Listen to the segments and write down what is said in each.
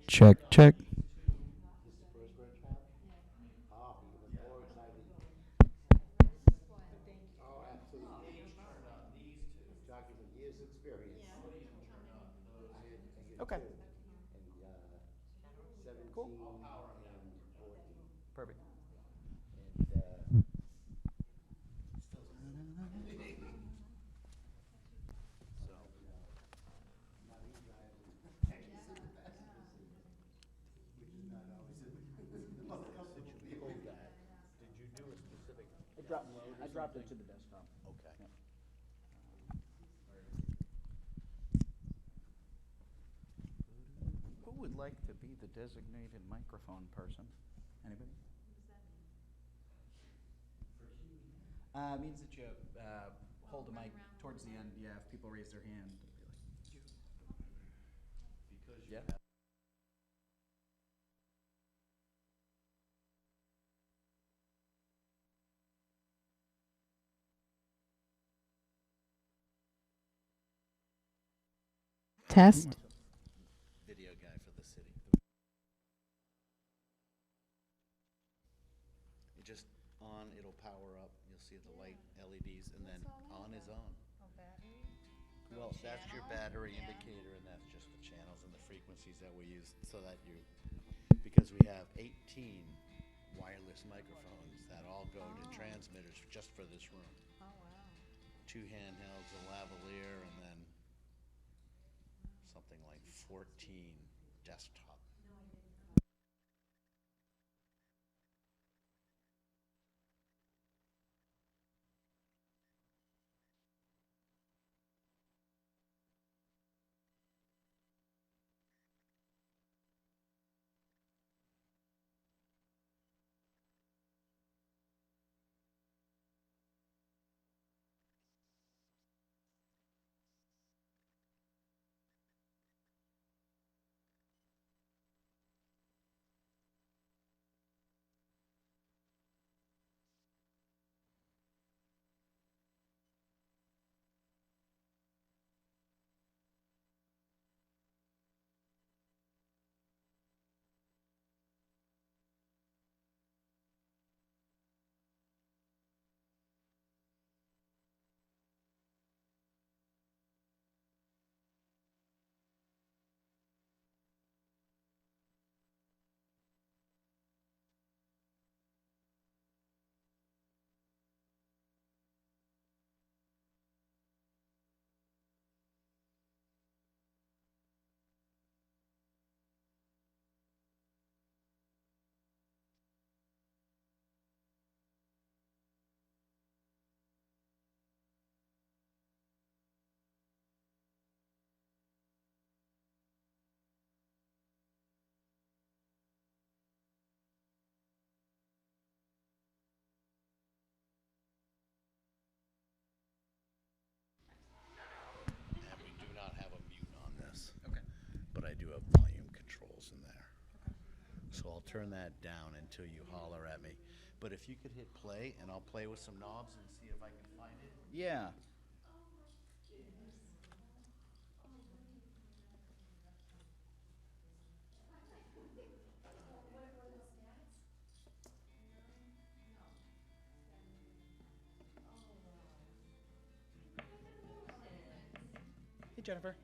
Check, check. Okay. Cool. Perfect. I dropped it to the desktop. Okay. Yep. Who would like to be the designated microphone person? Anybody? Means that you hold the mic towards the end. Yeah, if people raise their hand, they'll be like, you. Yeah. Test. Video guy for the city. It just on, it'll power up. You'll see the light LEDs, and then on is on. Well, that's your battery indicator, and that's just the channels and the frequencies that we use so that you, because we have 18 wireless microphones that all go to transmitters just for this room. Oh, wow. 2 handhelds, a lavalier, and then something like 14 desktop. And we do not have a mute on this. Okay. But I do have volume controls in there. So I'll turn that down until you holler at me. But if you could hit play, and I'll play with some knobs and see if I can find it. Yeah. Hey, Jennifer.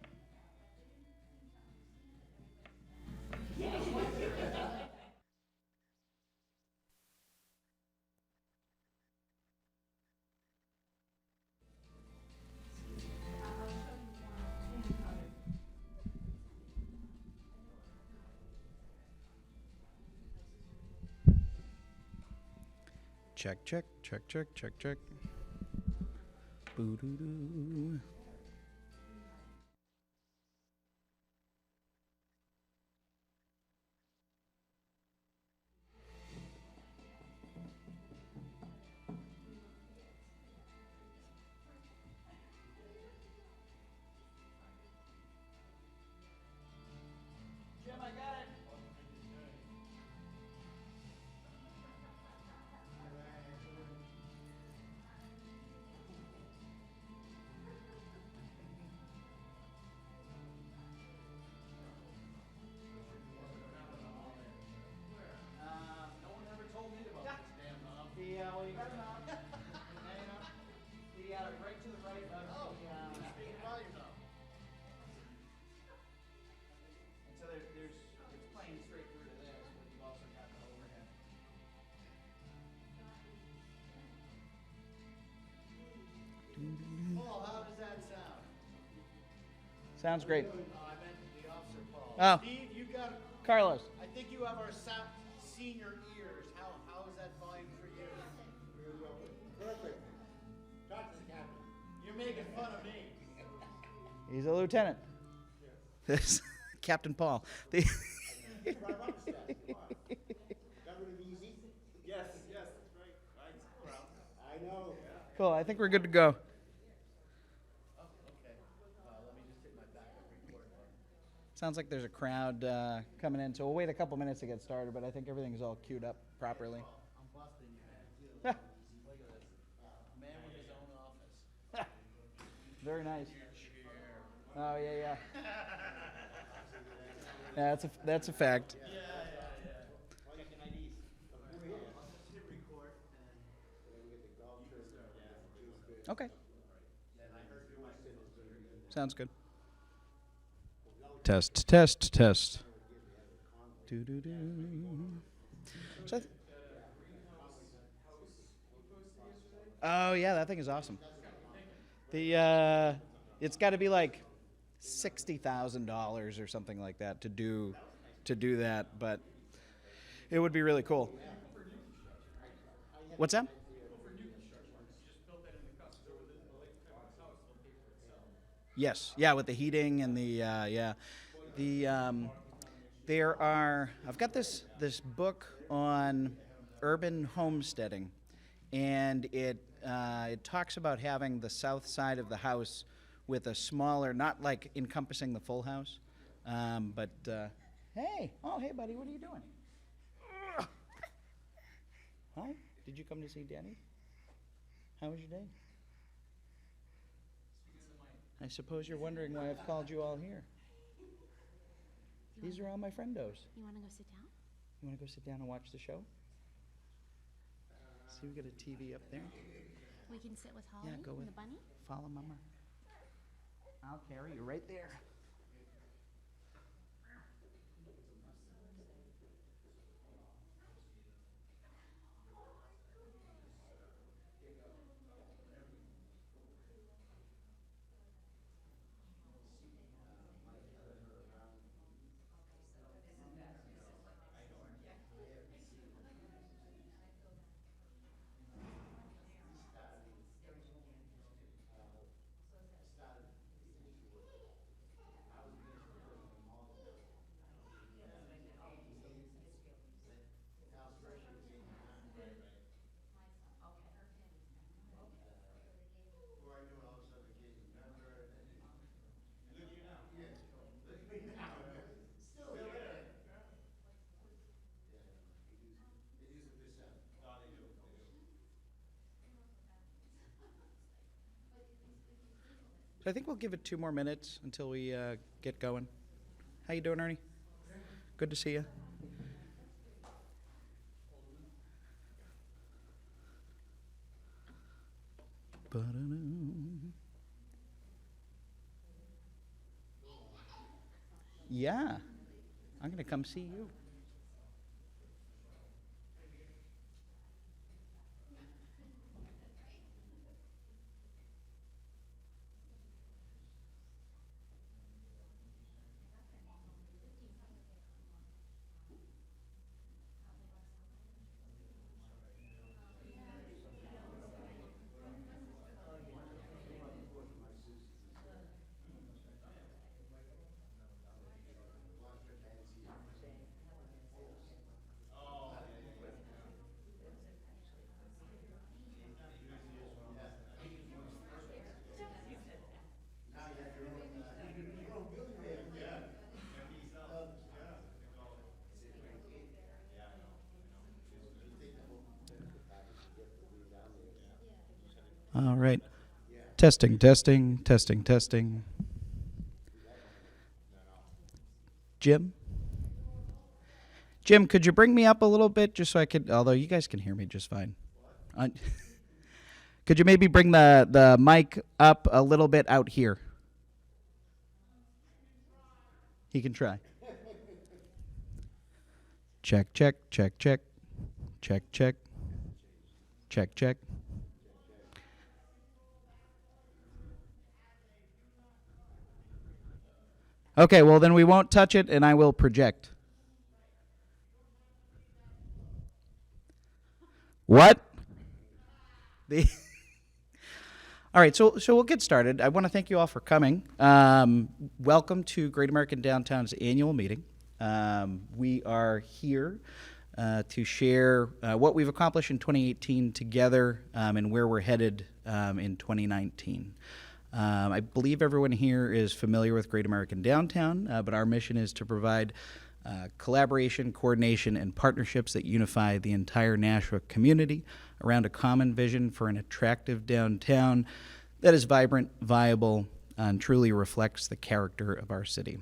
Check, check, check, check, check, check. Boo doo doo. Sounds great. I meant the officer Paul. Oh. Steve, you got, Carlos. I think you have our senior ears. How is that volume for you? Perfect. Talk to the captain. You're making fun of me. He's a lieutenant. This Captain Paul. The Yes, right. I know. Cool. I think we're good to go. Oh, okay. Let me just hit my backup record button. Sounds like there's a crowd coming in, so we'll wait a couple minutes to get started. But I think everything's all queued up properly. I'm busting you, man. Look at this. Man with his own office. Very nice. Oh yeah. Yeah, that's a fact. Checking IDs. I'll just hit record and Okay. Sounds good. Test, test, test. Doo-doo-doo. So oh yeah, that thing is awesome. The it's got to be like $60,000 or something like that to do that, but it would be really cool. What's that? Yes, yeah, with the heating and the yeah, there are. I've got this book on urban homesteading, and it talks about having the south side of the house with a smaller, not like encompassing the full house, but hey, buddy, what are you doing? Hi, did you come to see Daddy? How was your day? I suppose you're wondering why I've called you all here. These are all my friendos. You want to go sit down? You want to go sit down and watch the show? See, we got a TV up there. We can sit with Holly Yeah, go and with. the bunny. Follow Mama. I'll carry you right there. So I think we'll give it 2 more minutes until we get going. How you doing, Ernie? Good to see you. Yeah, I'm gonna come see you. All right. Testing, testing, testing, testing. Jim? Jim, could you bring me up a little bit just so I could, although you guys can hear me just fine. Could you maybe bring the mic up a little bit out here? He can try. Check, check, check, check. Check, check. Check, check. Okay, well then we won't touch it, and I will project. What? The All right, so we'll get started. I want to thank you all for coming. Welcome to Great American Downtown's annual meeting. We are here to share what we've accomplished in 2018 together and where we're headed in 2019. I believe everyone here is familiar with Great American Downtown, but our mission is to provide collaboration, coordination, and partnerships that unify the entire Nashua community around a common vision for an attractive downtown that is vibrant, viable, and truly reflects the character of our city.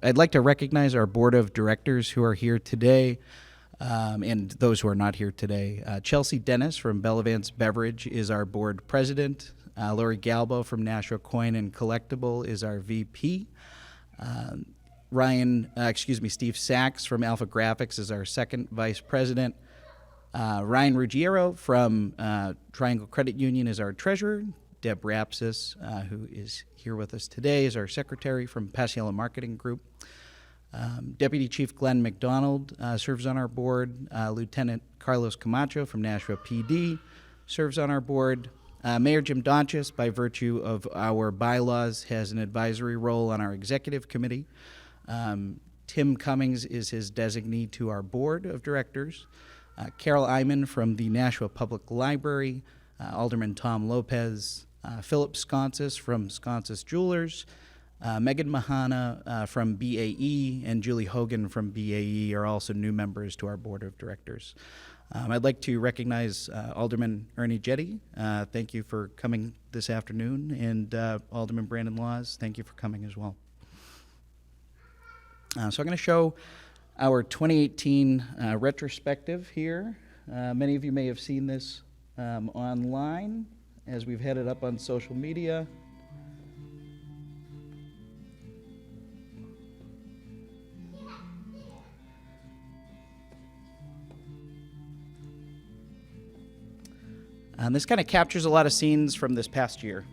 I'd like to recognize our board of directors who are here today, and those who are not here today. Chelsea Dennis from Bellavance Beverage is our board president. Lori Galbo from Nashua Coin and Collectible is our VP. Steve Sachs from Alpha Graphics is our second vice president. Ryan Ruggiero from Triangle Credit Union is our treasurer. Deb Rapsis, who is here with us today, is our secretary from Paciella Marketing Group. Deputy Chief Glenn McDonald serves on our board. Lieutenant Carlos Camacho from Nashua PD serves on our board. Mayor Jim Donchis, by virtue of our bylaws, has an advisory role on our executive committee. Tim Cummings is his designee to our board of directors. Carol Iman from the Nashua Public Library, Alderman Tom Lopez, Philip Sconsis from Sconsis Jewelers, Megan Mahana from BAE, and Julie Hogan from BAE are also new members to our board of directors. I'd like to recognize Alderman Ernie Jetty. Thank you for coming this afternoon, and Alderman Brandon Laws, thank you for coming as well. So I'm going to show our 2018 retrospective here. Many of you may have seen this online as we've had it up on social media. This kind of captures a lot of scenes from this past year.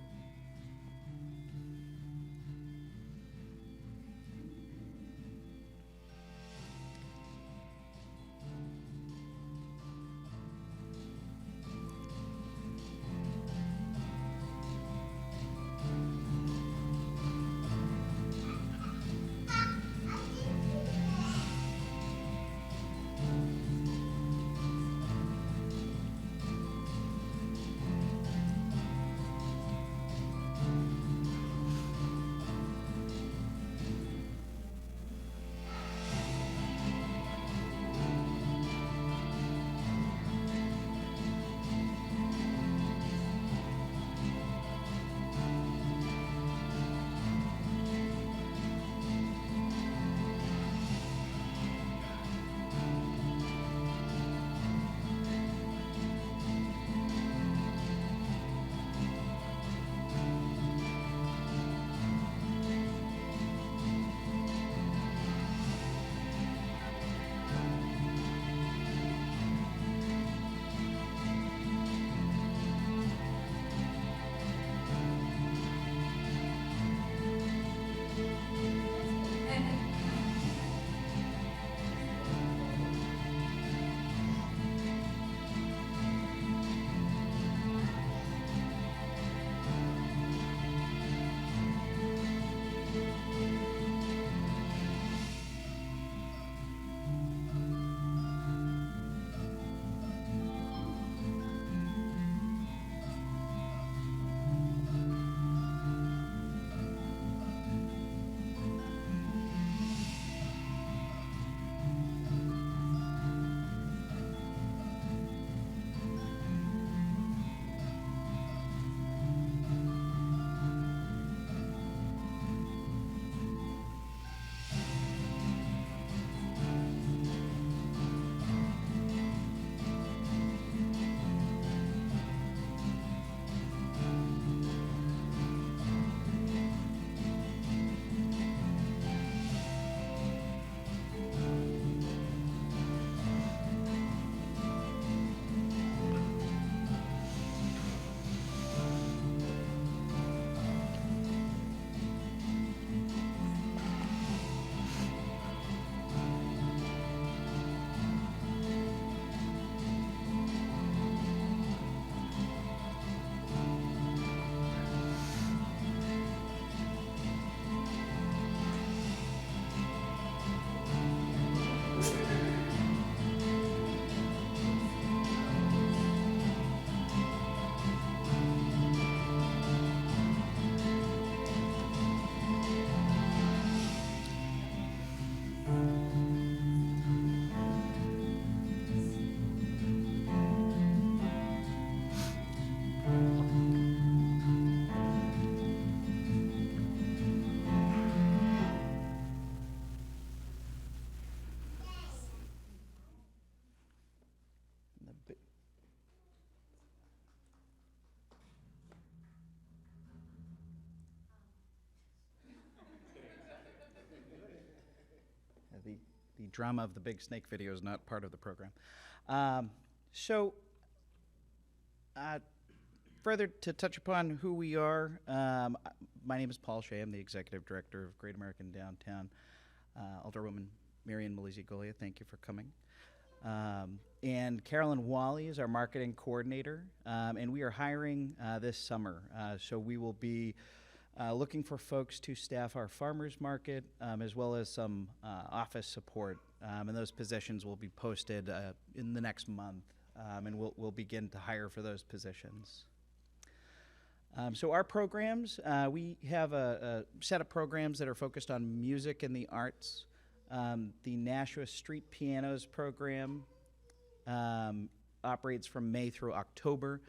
the drama of the big snake video is not part of the program. So, further to touch upon who we are, my name is Paul Shea. I'm the Executive Director of Great American Downtown. Alderwoman Marian Malizzi-Golia, thank you for coming. And Carolyn Wally is our Marketing Coordinator, and we are hiring this summer. So we will be looking for folks to staff our farmers market, as well as some office support. And those positions will be posted in the next month, and we'll begin to hire for those positions. So our programs, we have a set of programs that are focused on music and the arts. The Nashua Street Pianos program operates from May through October.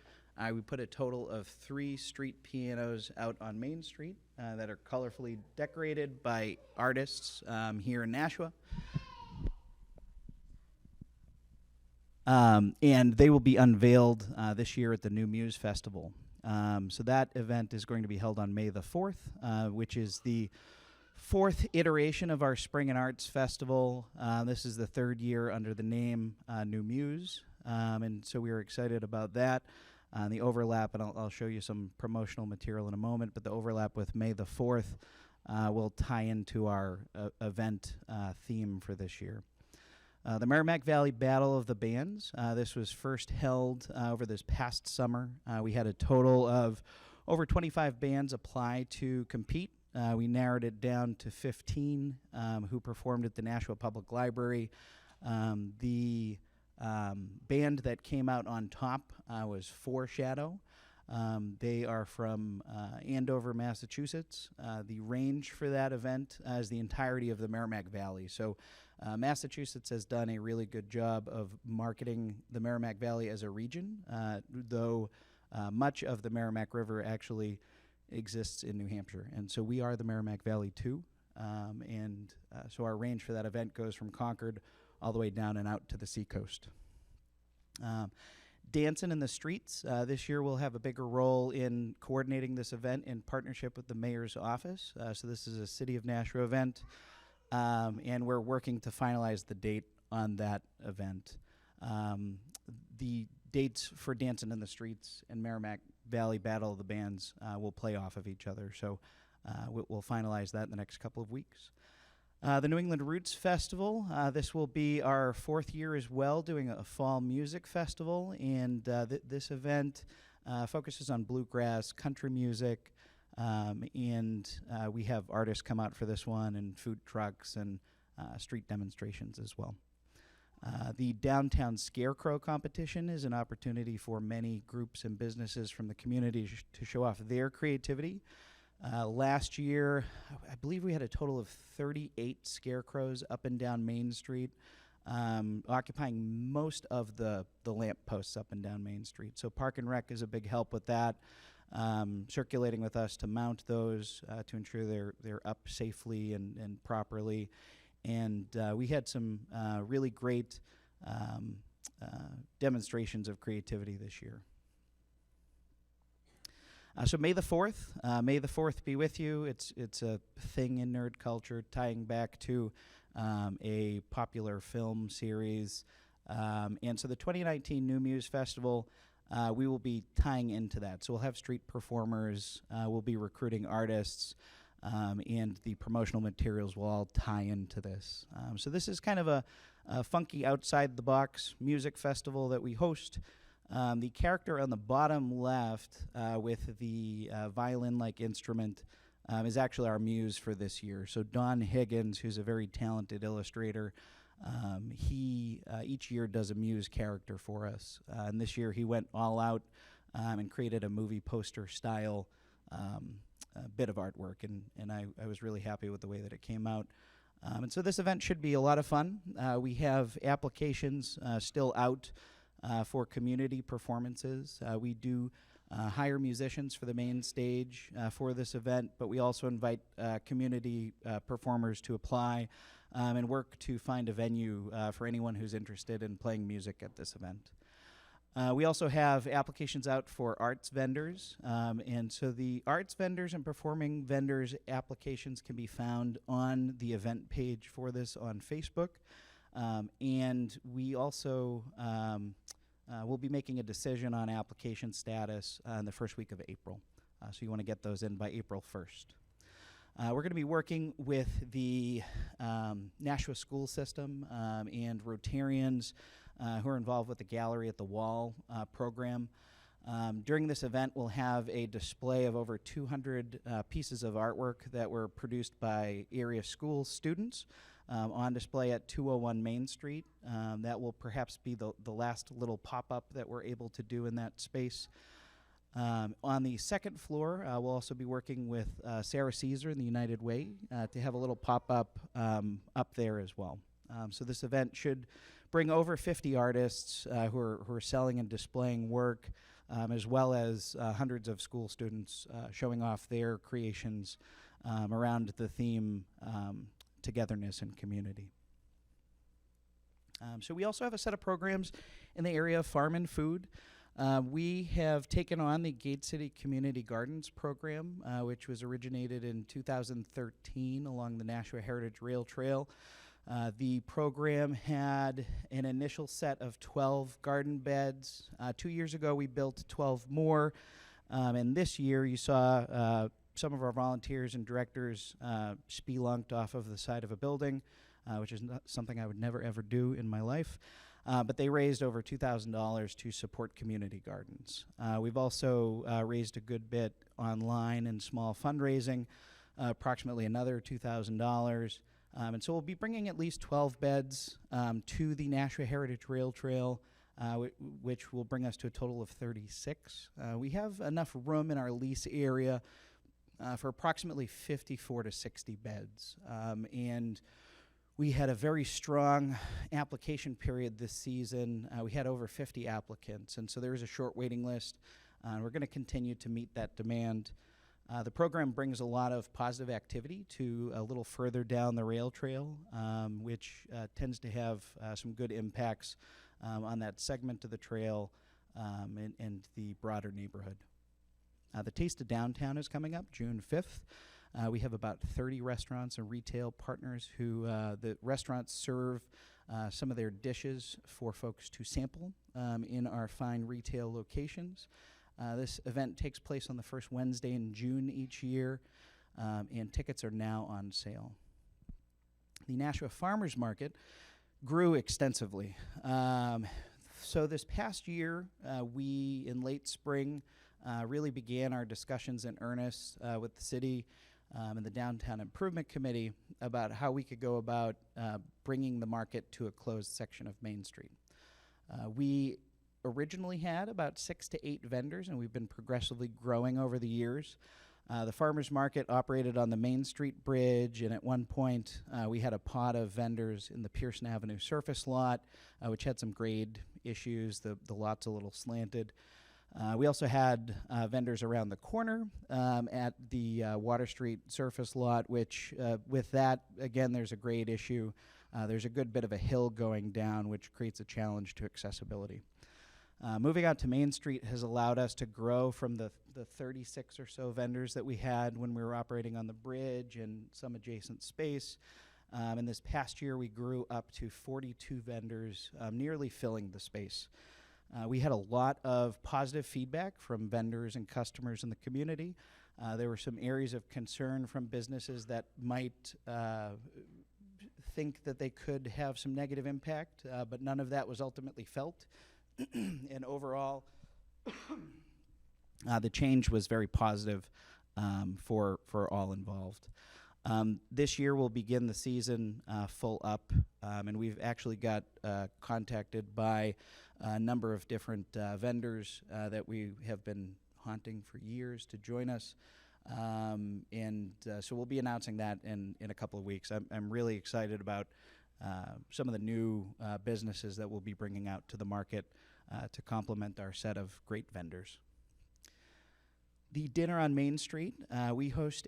We put a total of 3 street pianos out on Main Street that are colorfully decorated by artists here in Nashua. And they will be unveiled this year at the New Muse Festival. So that event is going to be held on May the 4th, which is the 4th iteration of our Spring and Arts Festival. This is the 3rd year under the name New Muse, and so we are excited about that. The overlap, and I'll show you some promotional material in a moment, but the overlap with May the 4th will tie into our event theme for this year. The Merrimack Valley Battle of the Bands. This was first held over this past summer. We had a total of over 25 bands apply to compete. We narrowed it down to 15 who performed at the Nashua Public Library. The band that came out on top was Foreshadow. They are from Andover, Massachusetts. The range for that event is the entirety of the Merrimack Valley. So Massachusetts has done a really good job of marketing the Merrimack Valley as a region, though much of the Merrimack River actually exists in New Hampshire. And so we are the Merrimack Valley too. So our range for that event goes from Concord all the way down and out to the seacoast. Dancing in the Streets. This year we'll have a bigger role in coordinating this event in partnership with the mayor's office. So this is a City of Nashua event, and we're working to finalize the date on that event. The dates for Dancing in the Streets and Merrimack Valley Battle of the Bands will play off of each other. So we'll finalize that in the next couple of weeks. The New England Roots Festival, this will be our 4th year as well, doing a fall music festival, and this event focuses on bluegrass, country music, and we have artists come out for this one, and food trucks and street demonstrations as well. The Downtown Scarecrow Competition is an opportunity for many groups and businesses from the community to show off their creativity. Last year, I believe we had a total of 38 scarecrows up and down Main Street, occupying most of the lamp posts up and down Main Street. So Park and Rec is a big help with that, circulating with us to mount those to ensure they're up safely and properly. And we had some really great demonstrations of creativity this year. So May the 4th, May the 4th be with you. It's a thing in nerd culture tying back to a popular film series. And so the 2019 New Muse Festival, we will be tying into that. So we'll have street performers, we'll be recruiting artists, and the promotional materials will all tie into this. So this is kind of a funky outside-the-box music festival that we host. The character on the bottom left with the violin-like instrument is actually our muse for this year. So Don Higgins, who's a very talented illustrator, he each year does a muse character for us. And this year he went all out and created a movie poster style bit of artwork, and I was really happy with the way that it came out. And so this event should be a lot of fun. We have applications still out for community performances. We do hire musicians for the main stage for this event, but we also invite community performers to apply and work to find a venue for anyone who's interested in playing music at this event. We also have applications out for arts vendors, and so the arts vendors and performing vendors applications can be found on the event page for this on Facebook. And we also will be making a decision on application status in the first week of April. So you want to get those in by April 1st. We're going to be working with the Nashua school system and Rotarians who are involved with the Gallery at the Wall program. During this event, we'll have a display of over 200 pieces of artwork that were produced by area school students on display at 201 Main Street. That will perhaps be the last little pop-up that we're able to do in that space. On the second floor, we'll also be working with Sarah Caesar and the United Way to have a little pop-up up there as well. So this event should bring over 50 artists who are selling and displaying work, as well as hundreds of school students showing off their creations around the theme togetherness and community. So we also have a set of programs in the area of farm and food. We have taken on the Gate City Community Gardens program, which was originated in 2013 along the Nashua Heritage Rail Trail. The program had an initial set of 12 garden beds. 2 years ago, we built 12 more. And this year, you saw some of our volunteers and directors spelunked off of the side of a building, which is not something I would never, ever do in my life. But they raised over $2,000 to support community gardens. We've also raised a good bit online and small fundraising, approximately another $2,000. And so we'll be bringing at least 12 beds to the Nashua Heritage Rail Trail, which will bring us to a total of 36. We have enough room in our lease area for approximately 54 to 60 beds. And we had a very strong application period this season. We had over 50 applicants, and so there is a short waiting list. We're going to continue to meet that demand. The program brings a lot of positive activity to a little further down the rail trail, which tends to have some good impacts on that segment of the trail and the broader neighborhood. The Taste of Downtown is coming up June 5th. We have about 30 restaurants and retail partners who the restaurants serve some of their dishes for folks to sample in our fine retail locations. This event takes place on the first Wednesday in June each year, and tickets are now on sale. The Nashua Farmers Market grew extensively. So this past year, we, in late spring, really began our discussions in earnest with the city and the Downtown Improvement Committee about how we could go about bringing the market to a closed section of Main Street. We originally had about 6 to 8 vendors, and we've been progressively growing over the years. The farmers market operated on the Main Street Bridge, and at one point we had a pod of vendors in the Pearson Avenue surface lot, which had some grade issues. The lot's a little slanted. We also had vendors around the corner at the Water Street surface lot, which with that, again, there's a grade issue. There's a good bit of a hill going down, which creates a challenge to accessibility. Moving out to Main Street has allowed us to grow from the 36 or so vendors that we had when we were operating on the bridge and some adjacent space. And this past year, we grew up to 42 vendors, nearly filling the space. We had a lot of positive feedback from vendors and customers in the community. There were some areas of concern from businesses that might think that they could have some negative impact, but none of that was ultimately felt. And overall, the change was very positive for all involved. This year we'll begin the season full up, and we've actually got contacted by a number of different vendors that we have been haunting for years to join us. So we'll be announcing that in a couple of weeks. I'm really excited about some of the new businesses that we'll be bringing out to the market to complement our set of great vendors. The dinner on Main Street, we host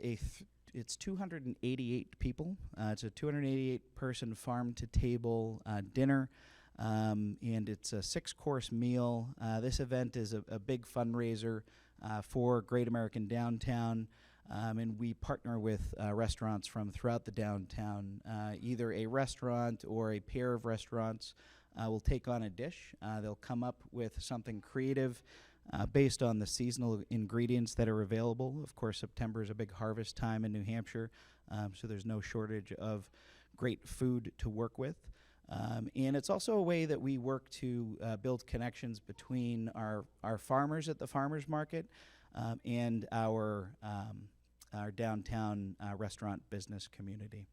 it's 288 people. It's a 288 person farm to table dinner. and it's a 6-course meal. This event is a big fundraiser for Great American Downtown, and we partner with restaurants from throughout the downtown. Either a restaurant or a pair of restaurants will take on a dish. They'll come up with something creative based on the seasonal ingredients that are available. Of course, September is a big harvest time in New Hampshire, so there's no shortage of great food to work with. And it's also a way that we work to build connections between our farmers at the farmers market and our downtown restaurant business community.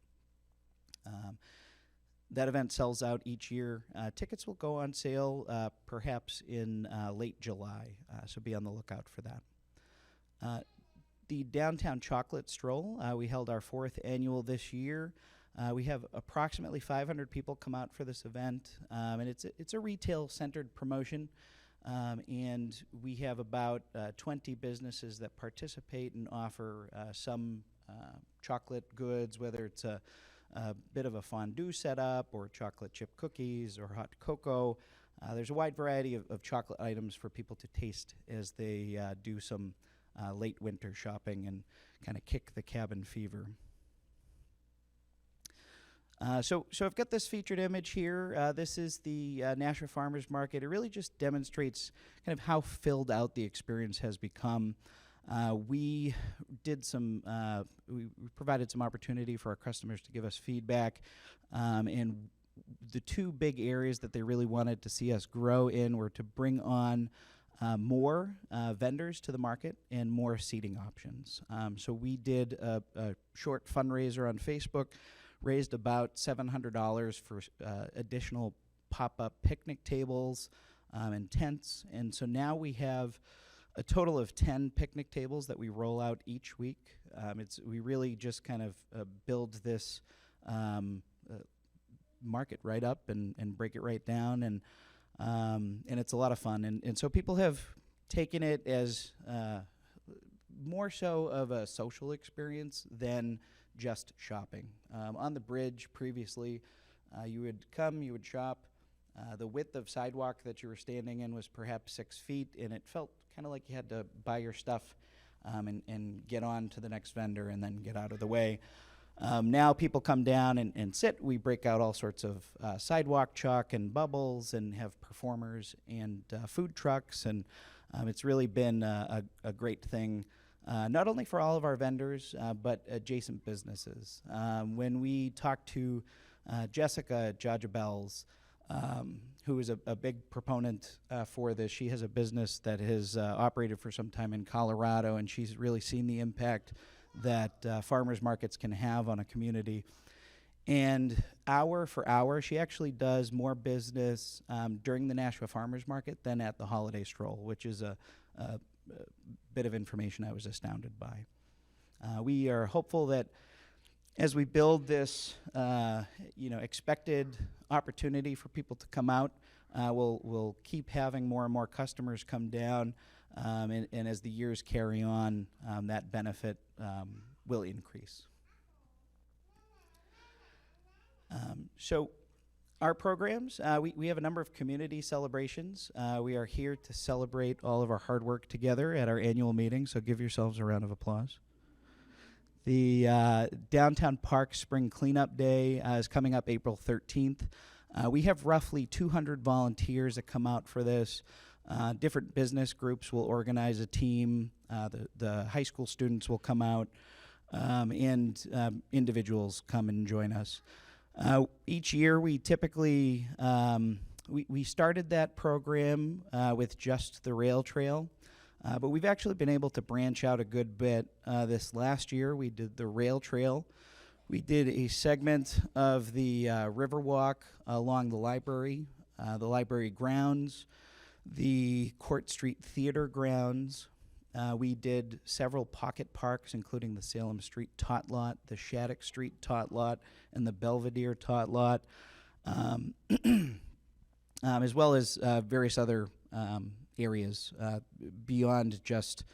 That event sells out each year. Tickets will go on sale perhaps in late July, so be on the lookout for that. The Downtown Chocolate Stroll, we held our 4th annual this year. We have approximately 500 people come out for this event, and it's a retail-centered promotion, and we have about 20 businesses that participate and offer some chocolate goods, whether it's a bit of a fondue setup or chocolate chip cookies or hot cocoa. There's a wide variety of chocolate items for people to taste as they do some late winter shopping and kind of kick the cabin fever. So I've got this featured image here. This is the Nashua Farmers Market. It really just demonstrates kind of how filled out the experience has become. We did some, we provided some opportunity for our customers to give us feedback, and the 2 big areas that they really wanted to see us grow in were to bring on more vendors to the market and more seating options. So we did a short fundraiser on Facebook, raised about $700 for additional pop-up picnic tables and tents, and so now we have a total of 10 picnic tables that we roll out each week. We really just kind of build this market right up and break it right down, and it's a lot of fun. And so people have taken it as more so of a social experience than just shopping. On the bridge previously, you would come, you would shop. The width of sidewalk that you were standing in was perhaps 6 feet, and it felt kind of like you had to buy your stuff and get on to the next vendor and then get out of the way. Now people come down and sit. We break out all sorts of sidewalk chalk and bubbles and have performers and food trucks, and it's really been a great thing, not only for all of our vendors, but adjacent businesses. When we talked to Jessica at Jaja Bell's, who is a big proponent for this. She has a business that has operated for some time in Colorado, and she's really seen the impact that farmers markets can have on a community. And hour for hour, she actually does more business during the Nashua Farmers Market than at the Holiday Stroll, which is a bit of information I was astounded by. We are hopeful that as we build this, expected opportunity for people to come out, we'll keep having more and more customers come down, and as the years carry on, that benefit will increase. So our programs, we have a number of community celebrations. We are here to celebrate all of our hard work together at our annual meeting, so give yourselves a round of applause. The Downtown Park Spring Cleanup Day is coming up April 13th. We have roughly 200 volunteers that come out for this. Different business groups will organize a team. The high school students will come out, and individuals come and join us. Each year we typically, we started that program with just the rail trail. But we've actually been able to branch out a good bit. This last year, we did the rail trail. We did a segment of the Riverwalk along the library grounds, the Court Street Theater grounds. We did several pocket parks, including the Salem Street Tot Lot, the Shattuck Street Tot Lot, and the Belvedere Tot Lot, as well as various other areas beyond just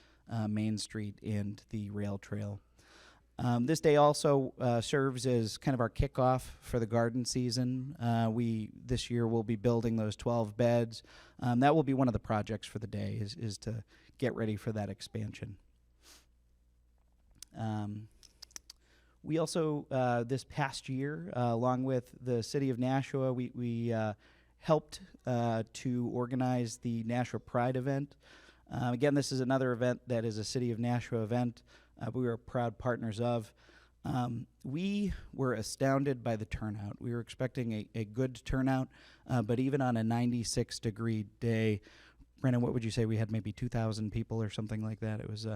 Main Street and the rail trail. This day also serves as kind of our kickoff for the garden season. This year we'll be building those 12 beds. That will be one of the projects for the day is to get ready for that expansion. We also, this past year, along with the city of Nashua, we helped to organize the Nashua Pride event. Again, this is another event that is a city of Nashua event. We were proud partners of. We were astounded by the turnout. We were expecting a good turnout, but even on a 96-degree day, Brandon, what would you say? We had maybe 2,000 people or something like that. It was.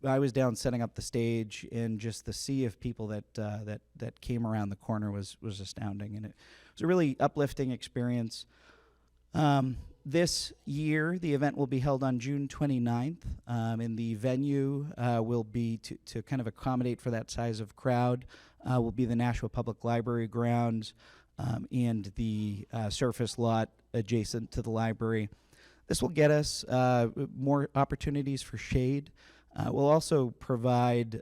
I was down setting up the stage, and just the sea of people that came around the corner was astounding, and it was a really uplifting experience. This year, the event will be held on June 29th, and the venue will be to kind of accommodate for that size of crowd. Will be the Nashua Public Library grounds and the surface lot adjacent to the library. This will get us more opportunities for shade. We'll also provide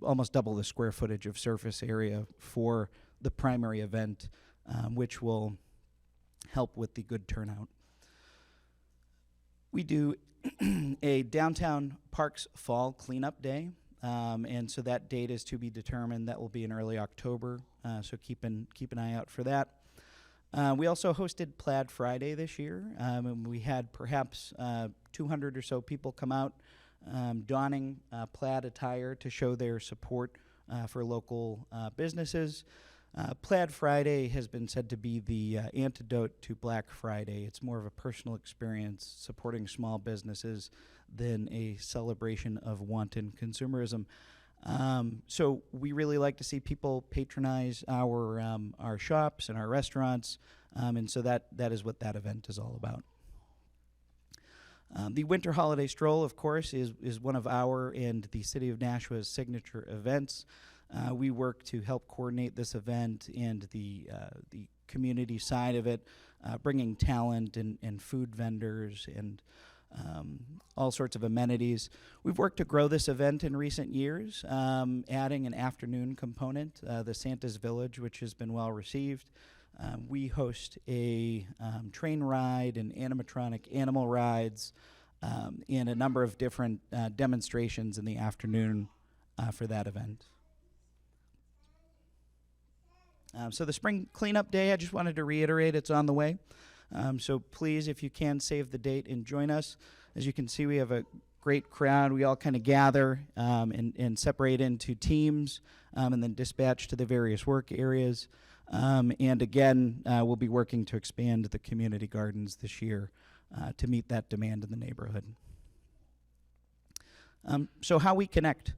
almost double the square footage of surface area for the primary event, which will help with the good turnout. We do a downtown parks fall cleanup day, and so that date is to be determined. That will be in early October, so keep an eye out for that. We also hosted Plaid Friday this year, and we had perhaps 200 or so people come out donning plaid attire to show their support for local businesses. Plaid Friday has been said to be the antidote to Black Friday. It's more of a personal experience supporting small businesses than a celebration of wanton consumerism. So we really like to see people patronize our shops and our restaurants, and so that is what that event is all about. The Winter Holiday Stroll, of course, is one of our and the City of Nashua's signature events. We work to help coordinate this event and the community side of it, bringing talent and food vendors and all sorts of amenities. We've worked to grow this event in recent years, adding an afternoon component, the Santa's Village, which has been well received. We host a train ride and animatronic animal rides and a number of different demonstrations in the afternoon for that event. So the spring cleanup day, I just wanted to reiterate, it's on the way. So please, if you can, save the date and join us. As you can see, we have a great crowd. We all kind of gather and separate into teams and then dispatch to the various work areas. And again, we'll be working to expand the community gardens this year to meet that demand in the neighborhood. So how we connect.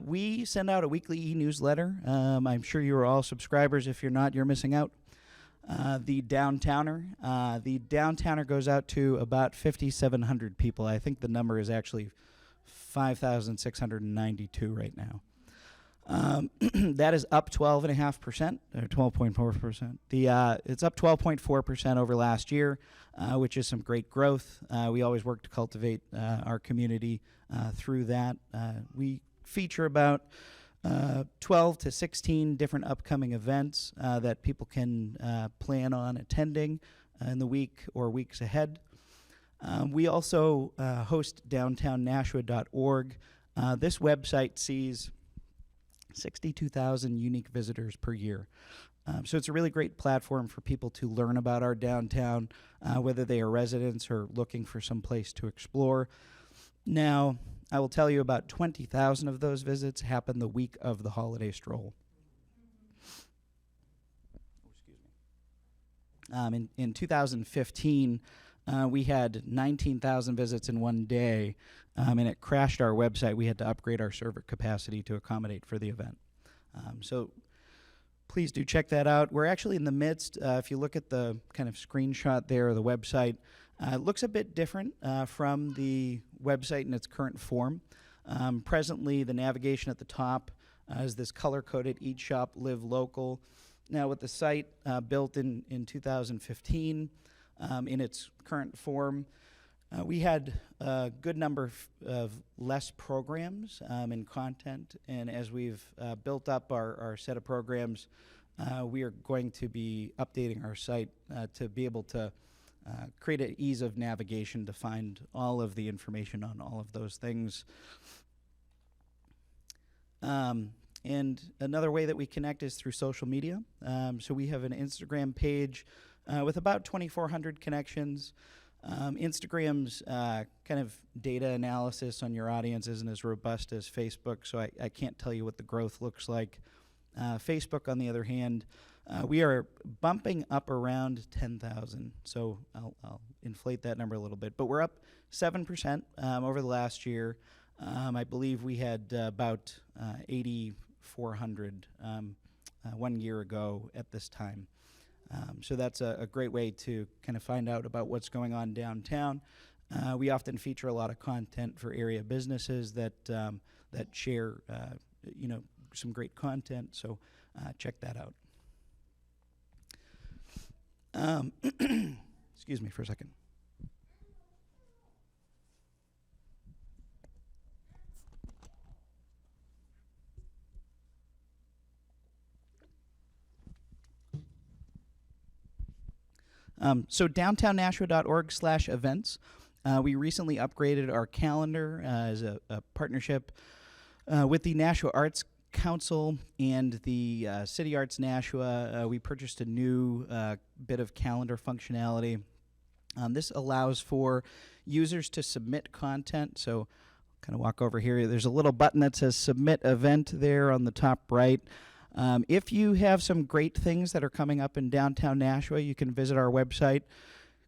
We send out a weekly e-newsletter. I'm sure you are all subscribers. If you're not, you're missing out. The Downtowner. The Downtowner goes out to about 5,700 people. I think the number is actually 5,692 right now. That is up 12.5%, or 12.4%. It's up 12.4% over last year, which is some great growth. We always work to cultivate our community through that. We feature about 12 to 16 different upcoming events that people can plan on attending in the week or weeks ahead. We also host downtownnashua.org. This website sees 62,000 unique visitors per year. So it's a really great platform for people to learn about our downtown, whether they are residents or looking for some place to explore. Now, I will tell you about 20,000 of those visits happen the week of the holiday stroll. In 2015, we had 19,000 visits in one day, and it crashed our website. We had to upgrade our server capacity to accommodate for the event. So please do check that out. We're actually in the midst, if you look at the kind of screenshot there of the website, it looks a bit different from the website in its current form. Presently, the navigation at the top is this color-coded Eat Shop Live Local. Now, with the site built in 2015, in its current form, We had a good number of less programs and content, and as we've built up our set of programs, we are going to be updating our site to be able to create an ease of navigation to find all of the information on all of those things. And another way that we connect is through social media. So we have an Instagram page with about 2,400 connections. Instagram's kind of data analysis on your audience isn't as robust as Facebook, so I can't tell you what the growth looks like. Facebook, on the other hand, we are bumping up around 10,000, so I'll inflate that number a little bit. But we're up 7% over the last year. I believe we had about 8,400 1 year ago at this time. So that's a great way to kind of find out about what's going on downtown. We often feature a lot of content for area businesses that share, some great content. So check that out. Excuse me for a second. So downtownnashua.org/events. We recently upgraded our calendar as a partnership with the Nashua Arts Council and the City Arts Nashua. We purchased a new bit of calendar functionality. This allows for users to submit content. So kind of walk over here. There's a little button that says Submit Event there on the top right. If you have some great things that are coming up in downtown Nashua, you can visit our website.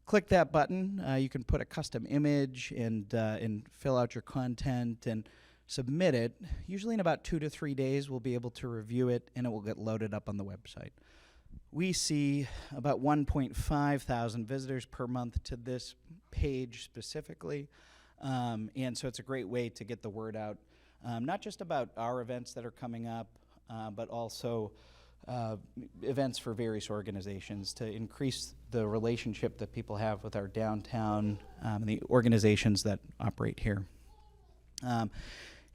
Click that button. You can put a custom image and fill out your content and submit it. Usually in about 2 to 3 days, we'll be able to review it, and it will get loaded up on the website. We see about 1.5 thousand visitors per month to this page specifically, and so it's a great way to get the word out, not just about our events that are coming up, but also events for various organizations to increase the relationship that people have with our downtown and the organizations that operate here.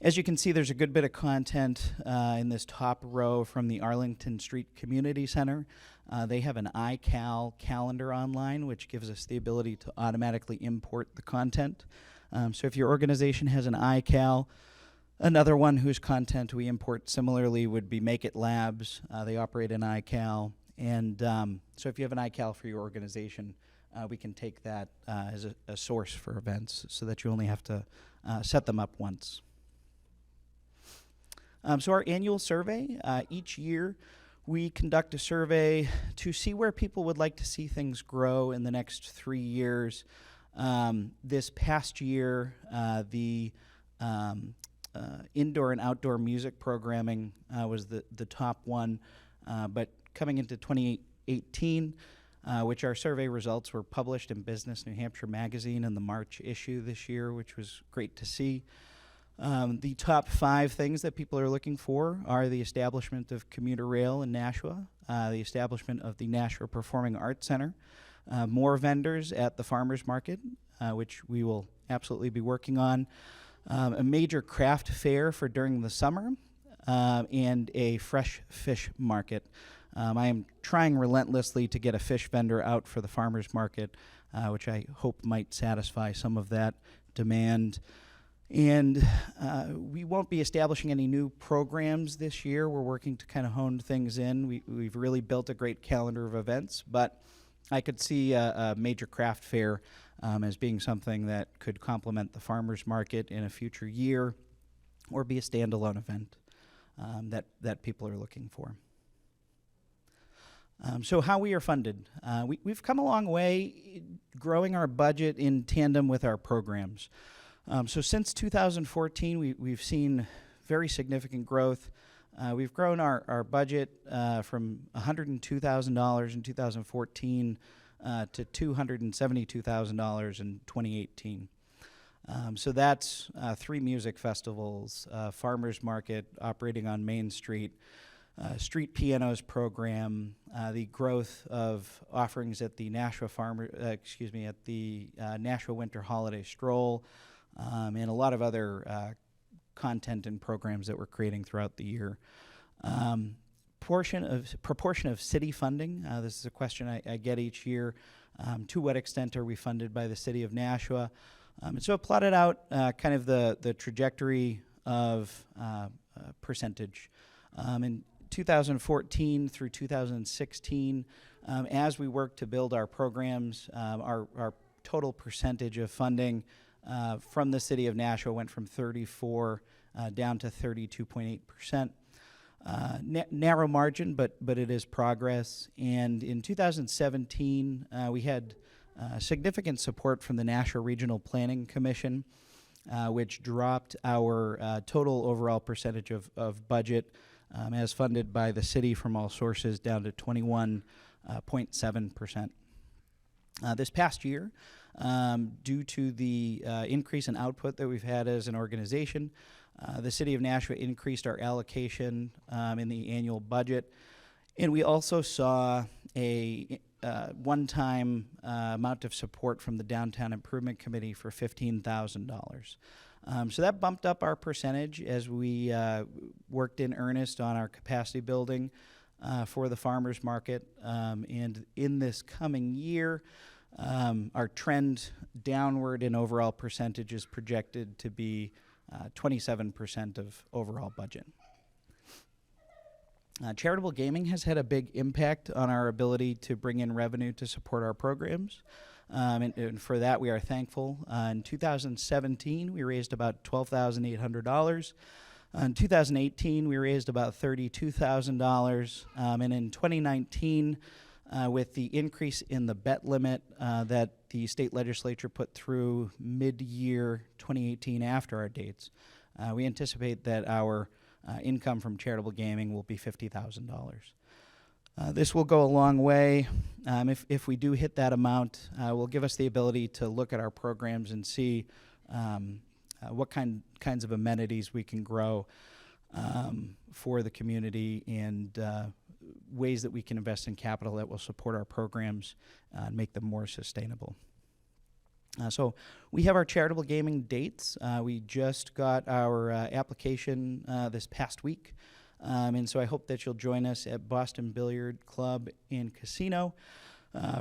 As you can see, there's a good bit of content in this top row from the Arlington Street Community Center. They have an iCal calendar online, which gives us the ability to automatically import the content. So if your organization has an iCal, another one whose content we import similarly would be Make It Labs. They operate an iCal. And so if you have an iCal for your organization, we can take that as a source for events so that you only have to set them up once. So our annual survey, each year we conduct a survey to see where people would like to see things grow in the next 3 years. This past year, the indoor and outdoor music programming was the top one, but coming into 2018, which our survey results were published in Business New Hampshire magazine in the March issue this year, which was great to see. The top 5 things that people are looking for are the establishment of commuter rail in Nashua, the establishment of the Nashua Performing Arts Center, more vendors at the farmers market, which we will absolutely be working on, a major craft fair for during the summer, and a fresh fish market. I am trying relentlessly to get a fish vendor out for the farmers market, which I hope might satisfy some of that demand. And we won't be establishing any new programs this year. We're working to kind of hone things in. We've really built a great calendar of events, but I could see a major craft fair as being something that could complement the farmers market in a future year or be a standalone event that people are looking for. So how we are funded. We've come a long way growing our budget in tandem with our programs. So since 2014, we've seen very significant growth. We've grown our budget from $102,000 in 2014 to $272,000 in 2018. So that's 3 music festivals, farmers market operating on Main Street, street pianos program, the growth of offerings at the at the Nashua Winter Holiday Stroll, and a lot of other content and programs that we're creating throughout the year. Proportion of city funding. This is a question I get each year. To what extent are we funded by the city of Nashua? And so I plotted out kind of the trajectory of percentage. In 2014 through 2016, as we worked to build our programs, our total percentage of funding from the city of Nashua went from 34 down to 32.8%. Narrow margin, but it is progress. And in 2017, we had significant support from the Nashua Regional Planning Commission, which dropped our total overall percentage of budget as funded by the city from all sources down to 21.7%. This past year, due to the increase in output that we've had as an organization, the city of Nashua increased our allocation in the annual budget, and we also saw a one-time amount of support from the Downtown Improvement Committee for $15,000. So that bumped up our percentage as we worked in earnest on our capacity building for the farmers market. And in this coming year, our trend downward in overall percentage is projected to be 27% of overall budget. Charitable gaming has had a big impact on our ability to bring in revenue to support our programs, and for that we are thankful. In 2017, we raised about $12,800. In 2018, we raised about $32,000, and in 2019, with the increase in the bet limit that the state legislature put through mid-year 2018 after our dates, we anticipate that our income from charitable gaming will be $50,000. This will go a long way. If we do hit that amount, will give us the ability to look at our programs and see what kinds of amenities we can grow for the community, and ways that we can invest in capital that will support our programs and make them more sustainable. So we have our charitable gaming dates. We just got our application this past week, and so I hope that you'll join us at Boston Billiard Club and Casino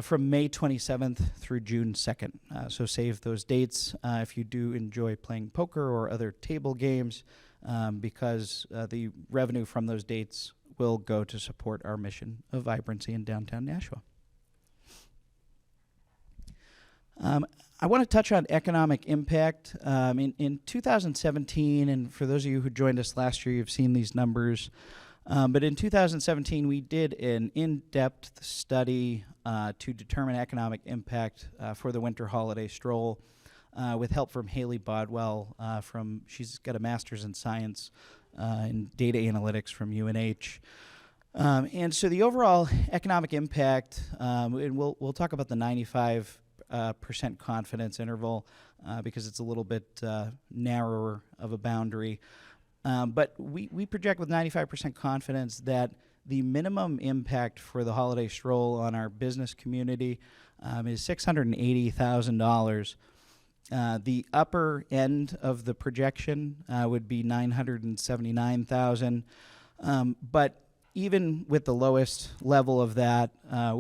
from May 27th through June 2nd. So save those dates if you do enjoy playing poker or other table games, because the revenue from those dates will go to support our mission of vibrancy in downtown Nashua. I want to touch on economic impact. In 2017, and for those of you who joined us last year, you've seen these numbers. But in 2017, we did an in-depth study to determine economic impact for the Winter Holiday Stroll, with help from Haley Bodwell. She's got a master's in science in data analytics from UNH. And so the overall economic impact, and we'll talk about the 95% confidence interval because it's a little bit narrower of a boundary. But we project with 95% confidence that the minimum impact for the holiday stroll on our business community is $680,000. The upper end of the projection would be $979,000. But even with the lowest level of that,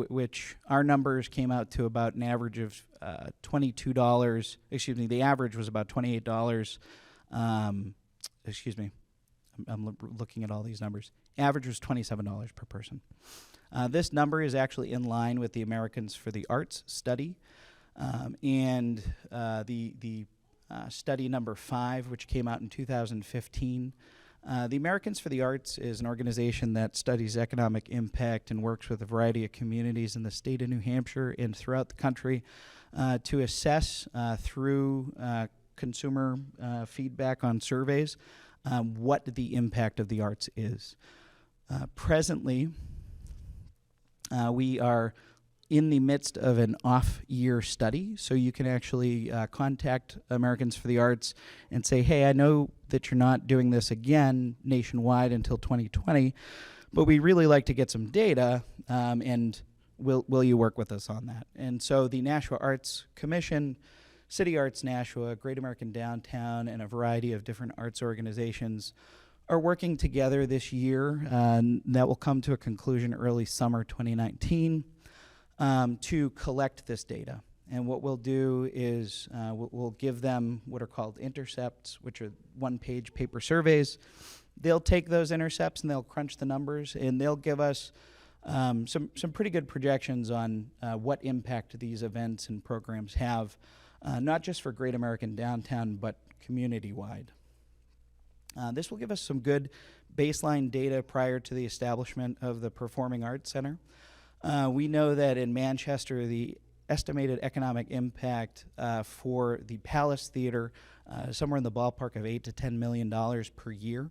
which our numbers came out to about an average of $22, the average was about $28. I'm looking at all these numbers. Average was $27 per person. This number is actually in line with the Americans for the Arts study, and the study number 5, which came out in 2015. The Americans for the Arts is an organization that studies economic impact and works with a variety of communities in the state of New Hampshire and throughout the country to assess through consumer feedback on surveys what the impact of the arts is. Presently, we are in the midst of an off-year study, so you can actually contact Americans for the Arts and say, hey, I know that you're not doing this again nationwide until 2020, but we really like to get some data, and will you work with us on that? And so the Nashua Arts Commission, City Arts Nashua, Great American Downtown, and a variety of different arts organizations are working together this year, and that will come to a conclusion early summer 2019, to collect this data. And what we'll do is we'll give them what are called intercepts, which are one-page paper surveys. They'll take those intercepts and they'll crunch the numbers, and they'll give us some pretty good projections on what impact these events and programs have, not just for Great American Downtown, but community-wide. This will give us some good baseline data prior to the establishment of the Performing Arts Center. We know that in Manchester, the estimated economic impact for the Palace Theater somewhere in the ballpark of $8 to $10 million per year.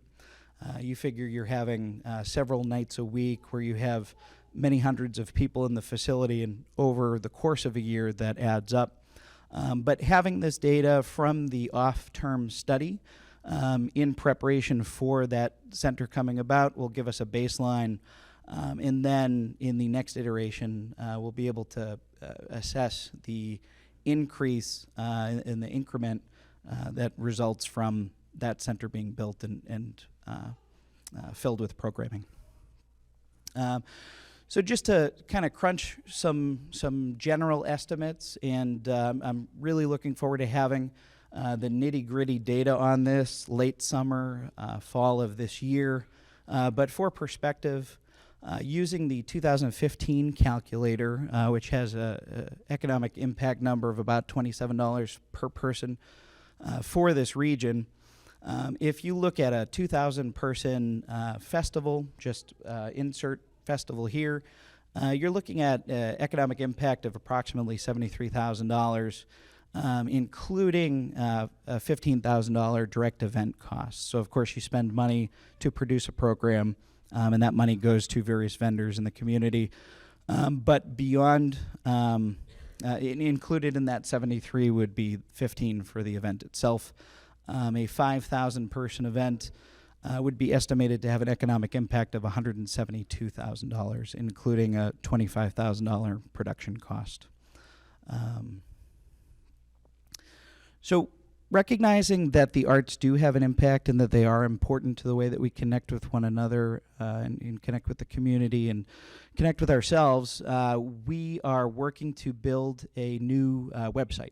You figure you're having several nights a week where you have many hundreds of people in the facility, and over the course of a year that adds up. But having this data from the off-term study in preparation for that center coming about will give us a baseline, and then in the next iteration we'll be able to assess the increase in the increment that results from that center being built and filled with programming. So just to kind of crunch some general estimates, and I'm really looking forward to having the nitty-gritty data on this late summer, fall of this year. But for perspective, using the 2015 calculator, which has an economic impact number of about $27 per person for this region, if you look at a 2,000-person festival, just insert festival here, you're looking at economic impact of approximately $73,000, including a $15,000 direct event costs. So, of course, you spend money to produce a program, and that money goes to various vendors in the community. But beyond, included in that 73 would be 15 for the event itself. A 5,000 person event would be estimated to have an economic impact of $172,000, including a $25,000 production cost. So recognizing that the arts do have an impact and that they are important to the way that we connect with one another and connect with the community and connect with ourselves, we are working to build a new website.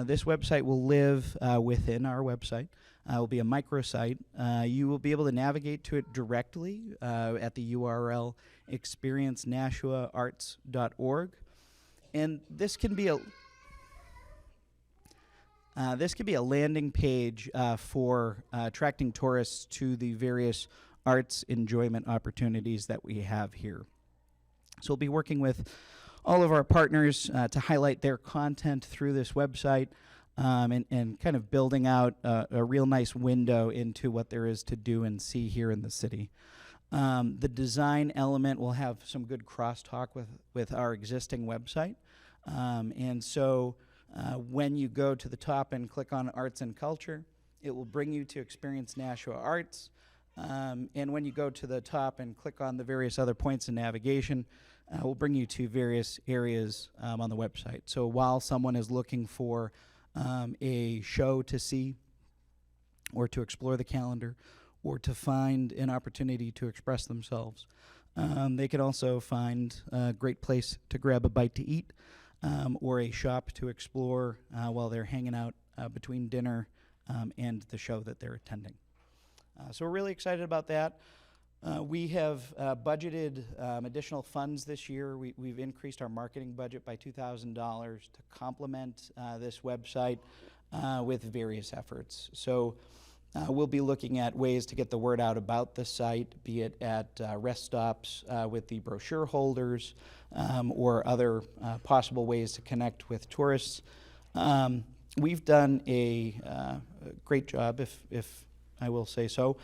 This website will live within our website. It will be a microsite. You will be able to navigate to it directly at the URL experiencenashuaarts.org. And this can be a landing page for attracting tourists to the various arts enjoyment opportunities that we have here. So we'll be working with all of our partners to highlight their content through this website, and kind of building out a real nice window into what there is to do and see here in the city. The design element will have some good crosstalk with our existing website. And so when you go to the top and click on Arts and Culture, it will bring you to Experience Nashua Arts. And when you go to the top and click on the various other points of navigation, we'll bring you to various areas on the website. So while someone is looking for a show to see, or to explore the calendar, or to find an opportunity to express themselves, they can also find a great place to grab a bite to eat, or a shop to explore while they're hanging out between dinner and the show that they're attending. So we're really excited about that. We have budgeted additional funds this year. We've increased our marketing budget by $2,000 to complement this website with various efforts. So we'll be looking at ways to get the word out about the site, be it at rest stops with the brochure holders, or other possible ways to connect with tourists. We've done a great job, if I will say so,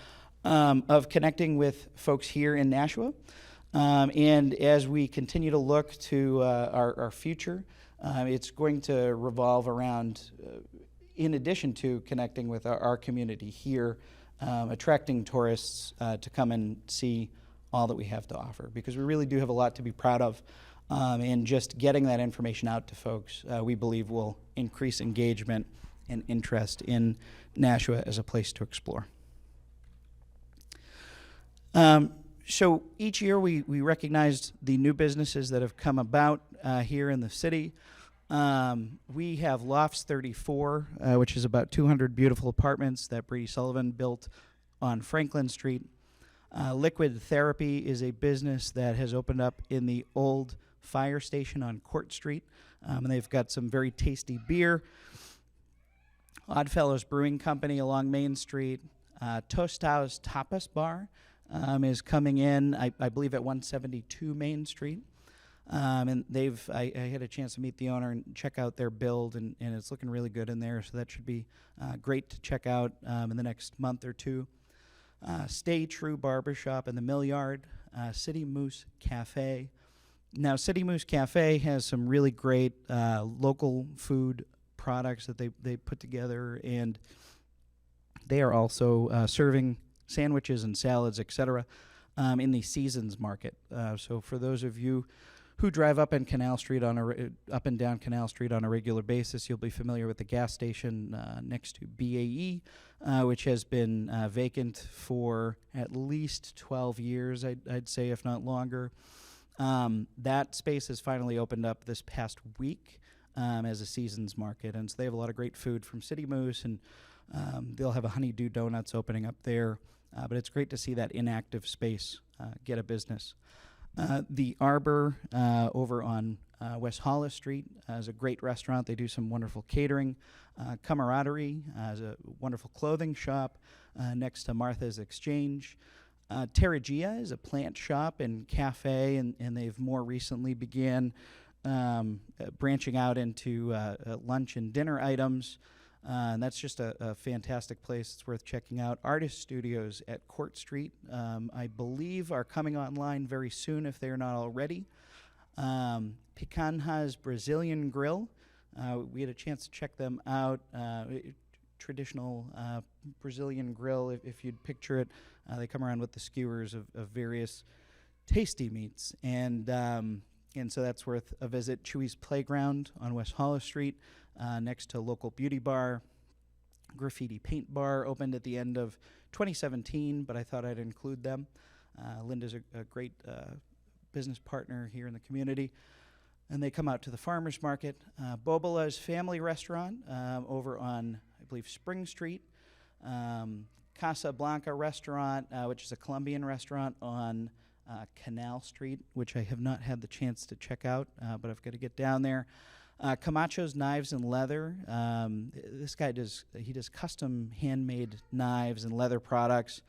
of connecting with folks here in Nashua. And as we continue to look to our future, it's going to revolve around, in addition to connecting with our community here, attracting tourists to come and see all that we have to offer, because we really do have a lot to be proud of. And just getting that information out to folks, we believe will increase engagement and interest in Nashua as a place to explore. So each year we recognize the new businesses that have come about here in the city. We have Lofts 34, which is about 200 beautiful apartments that Brady Sullivan built on Franklin Street. Liquid Therapy is a business that has opened up in the old fire station on Court Street, and they've got some very tasty beer. Oddfellows Brewing Company along Main Street. Tostao's Tapas Bar is coming in, I believe, at 172 Main Street. And I had a chance to meet the owner and check out their build, and it's looking really good in there, so that should be great to check out in the next month or two. Stay True Barbershop in the Mill Yard. City Moose Cafe. Now, City Moose Cafe has some really great local food products that they put together, and they are also serving sandwiches and salads, etc., in the Seasons Market. So for those of you who drive up and Canal Street up and down Canal Street on a regular basis, you'll be familiar with the gas station next to BAE, which has been vacant for at least 12 years, I'd say, if not longer. That space has finally opened up this past week as a Seasons Market, and so they have a lot of great food from City Moose, and they'll have a Honeydew Donuts opening up there. But it's great to see that inactive space get a business. The Arbor over on West Hollis Street is a great restaurant. They do some wonderful catering. Camaraderie is a wonderful clothing shop next to Martha's Exchange. Terragia is a plant shop and cafe, and they've more recently began branching out into lunch and dinner items. And that's just a fantastic place. It's worth checking out. Artist Studios at Court Street, I believe, are coming online very soon if they're not already. Picanha's Brazilian Grill. We had a chance to check them out. Traditional Brazilian grill, if you'd picture it. They come around with the skewers of various tasty meats. And so that's worth a visit. Chewy's Playground on West Hollis Street, next to local beauty bar. Graffiti Paint Bar opened at the end of 2017, but I thought I'd include them. Linda's a great business partner here in the community. And they come out to the farmers market. Bobola's Family Restaurant over on, I believe, Spring Street. Casa Blanca Restaurant, which is a Colombian restaurant on Canal Street, which I have not had the chance to check out, but I've got to get down there. Camacho's Knives and Leather. This guy does custom handmade knives and leather products.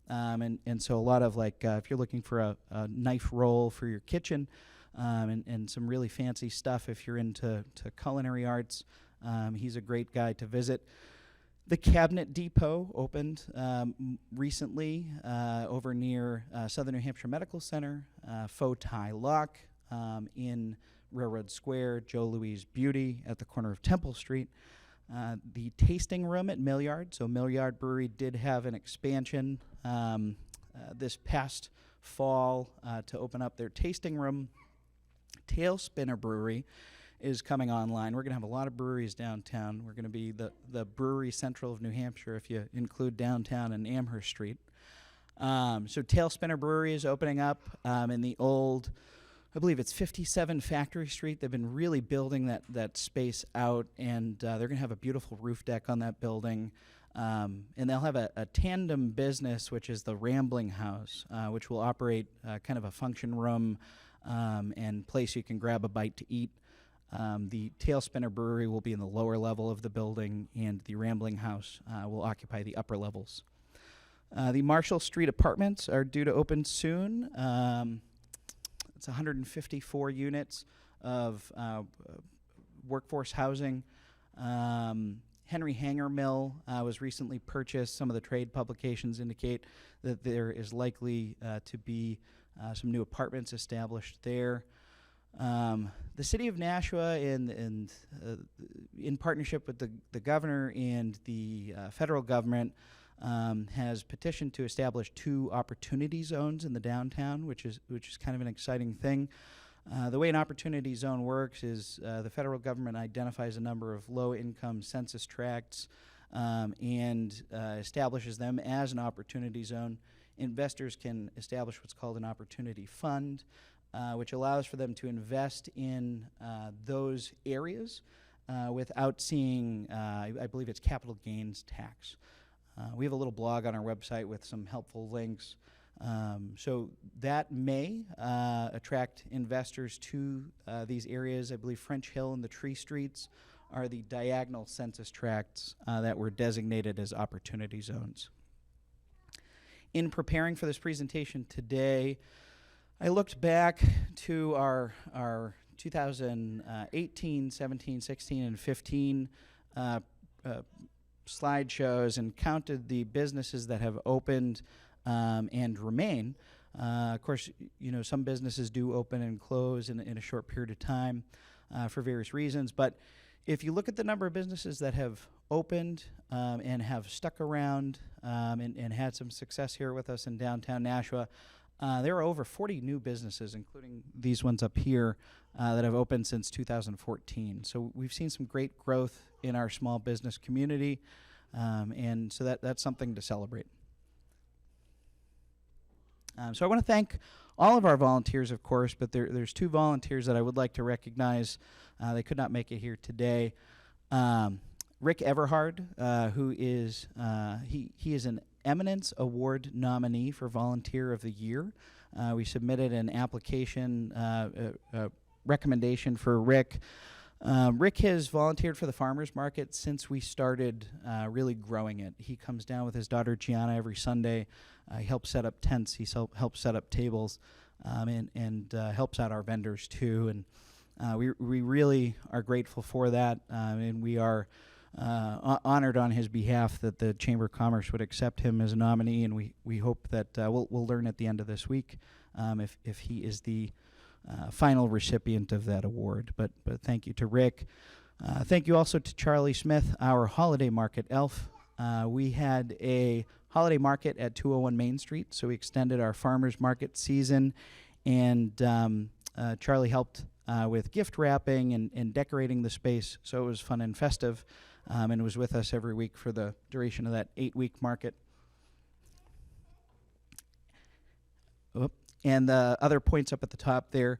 And so a lot of if you're looking for a knife roll for your kitchen, and some really fancy stuff if you're into culinary arts, he's a great guy to visit. The Cabinet Depot opened recently over near Southern New Hampshire Medical Center. Faux Tie Lock in Railroad Square. Joe Louise Beauty at the corner of Temple Street. The Tasting Room at Mill Yard. So Mill Yard Brewery did have an expansion this past fall to open up their tasting room. Tailspinner Brewery is coming online. We're going to have a lot of breweries downtown. We're going to be the brewery central of New Hampshire if you include downtown and Amherst Street. So Tailspinner Brewery is opening up in the old, I believe it's 57 Factory Street. They've been really building that space out, and they're going to have a beautiful roof deck on that building. And they'll have a tandem business, which is the Rambling House, which will operate kind of a function room and place you can grab a bite to eat. The Tailspinner Brewery will be in the lower level of the building, and the Rambling House will occupy the upper levels. The Marshall Street Apartments are due to open soon. It's 154 units of workforce housing. Henry Hanger Mill was recently purchased. Some of the trade publications indicate that there is likely to be some new apartments established there. The city of Nashua, in partnership with the governor and the federal government, has petitioned to establish 2 opportunity zones in the downtown, which is kind of an exciting thing. The way an opportunity zone works is the federal government identifies a number of low-income census tracts and establishes them as an opportunity zone. Investors can establish what's called an opportunity fund, which allows for them to invest in those areas without seeing, I believe it's capital gains tax. We have a little blog on our website with some helpful links. So that may attract investors to these areas. I believe French Hill and the Tree Streets are the diagonal census tracts that were designated as opportunity zones. In preparing for this presentation today, I looked back to our 2018, 17, 16, and 15 slideshows and counted the businesses that have opened and remain. Of course, you know, some businesses do open and close in a short period of time for various reasons, but if you look at the number of businesses that have opened and have stuck around and had some success here with us in downtown Nashua, there are over 40 new businesses, including these ones up here, that have opened since 2014. So we've seen some great growth in our small business community, and so that's something to celebrate. So I want to thank all of our volunteers, of course, but there's 2 volunteers that I would like to recognize. They could not make it here today. Rick Everhard, who is he is an Eminence Award nominee for Volunteer of the Year. We submitted an application, recommendation for Rick. Rick has volunteered for the farmers market since we started really growing it. He comes down with his daughter Gianna every Sunday. He helps set up tents. He helps set up tables, and helps out our vendors too. And we really are grateful for that, and we are honored on his behalf that the Chamber of Commerce would accept him as a nominee. And we hope that we'll learn at the end of this week if he is the final recipient of that award. But thank you to Rick. Thank you also to Charlie Smith, our holiday market elf. We had a holiday market at 201 Main Street, so we extended our farmers market season, and Charlie helped with gift wrapping and decorating the space, so it was fun and festive, and was with us every week for the duration of that 8-week market. And the other points up at the top there.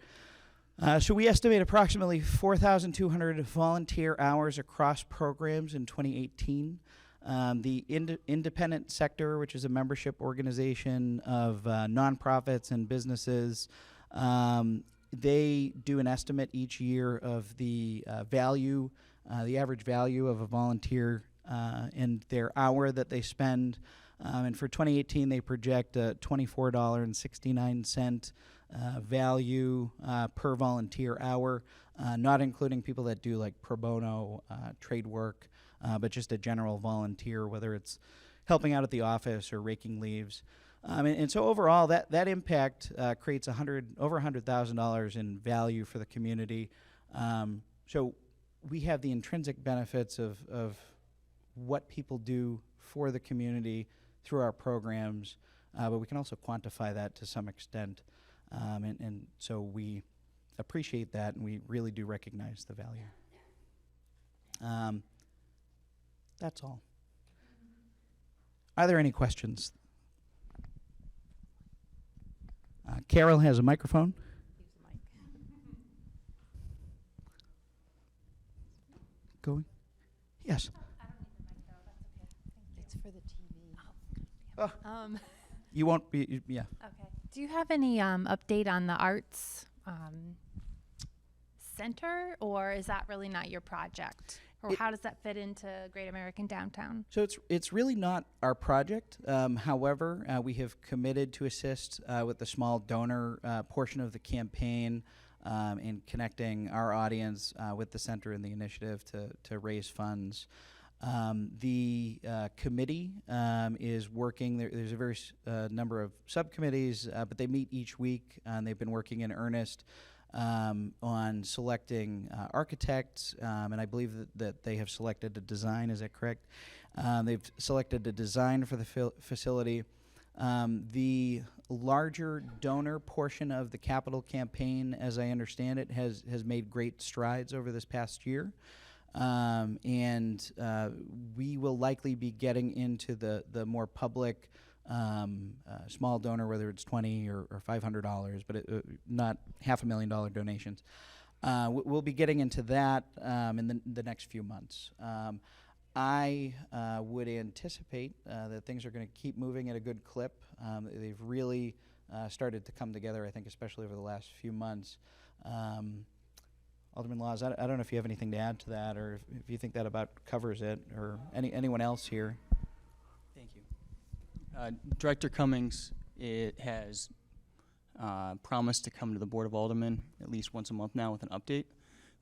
So we estimate approximately 4,200 volunteer hours across programs in 2018. The independent sector, which is a membership organization of nonprofits and businesses, they do an estimate each year of the value, the average value of a volunteer and their hour that they spend. And for 2018, they project a $24.69 value per volunteer hour, not including people that do like pro bono trade work, but just a general volunteer, whether it's helping out at the office or raking leaves. And so overall, that impact creates over $100,000 in value for the community. So we have the intrinsic benefits of what people do for the community through our programs, but we can also quantify that to some extent. And so we appreciate that, and we really do recognize the value. That's all. Are there any questions? Carol has a microphone. Going? Yes. It's for the TV. You won't be, yeah. Okay. Do you have any update on the arts center, or is that really not your project? Or how does that fit into Great American Downtown? So it's really not our project. However, we have committed to assist with the small donor portion of the campaign in connecting our audience with the center and the initiative to raise funds. The committee is working. There's a very number of subcommittees, but they meet each week, and they've been working in earnest on selecting architects, and I believe that they have selected a design. Is that correct? They've selected a design for the facility. The larger donor portion of the capital campaign, as I understand it, has made great strides over this past year. And we will likely be getting into the more public small donor, whether it's $20 or $500, but not $500,000 donations. We'll be getting into that in the next few months. I would anticipate that things are going to keep moving at a good clip. They've really started to come together, I think, especially over the last few months. Alderman Laws, I don't know if you have anything to add to that, or if you think that about covers it, or anyone else here. Thank you. Director Cummings has promised to come to the Board of Aldermen at least once a month now with an update,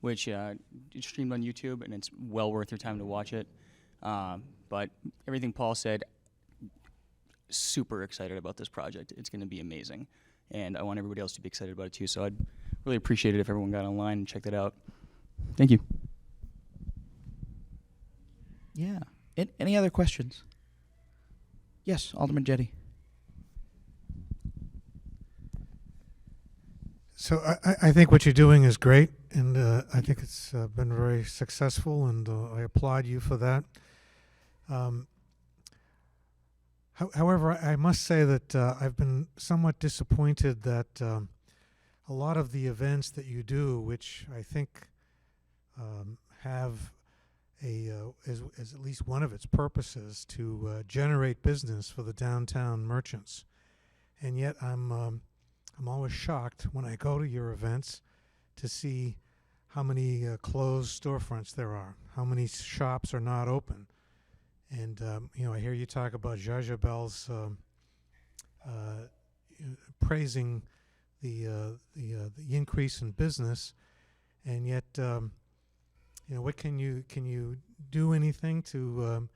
which is streamed on YouTube, and it's well worth your time to watch it. But everything Paul said, super excited about this project. It's going to be amazing, and I want everybody else to be excited about it too. So I'd really appreciate it if everyone got online and checked it out. Thank you. Yeah. Any other questions? Yes, Alderman Jetty. So I think what you're doing is great, and I think it's been very successful, and I applaud you for that. However, I must say that I've been somewat disappointed that a lot of the events that you do, which I think have as at least one of its purposes to generate business for the downtown merchants, and yet I'm always shocked when I go to your events to see how many closed storefronts there are, how many shops are not open. And, I hear you talk about Jajabel's praising the increase in business, and yet, what can you do anything to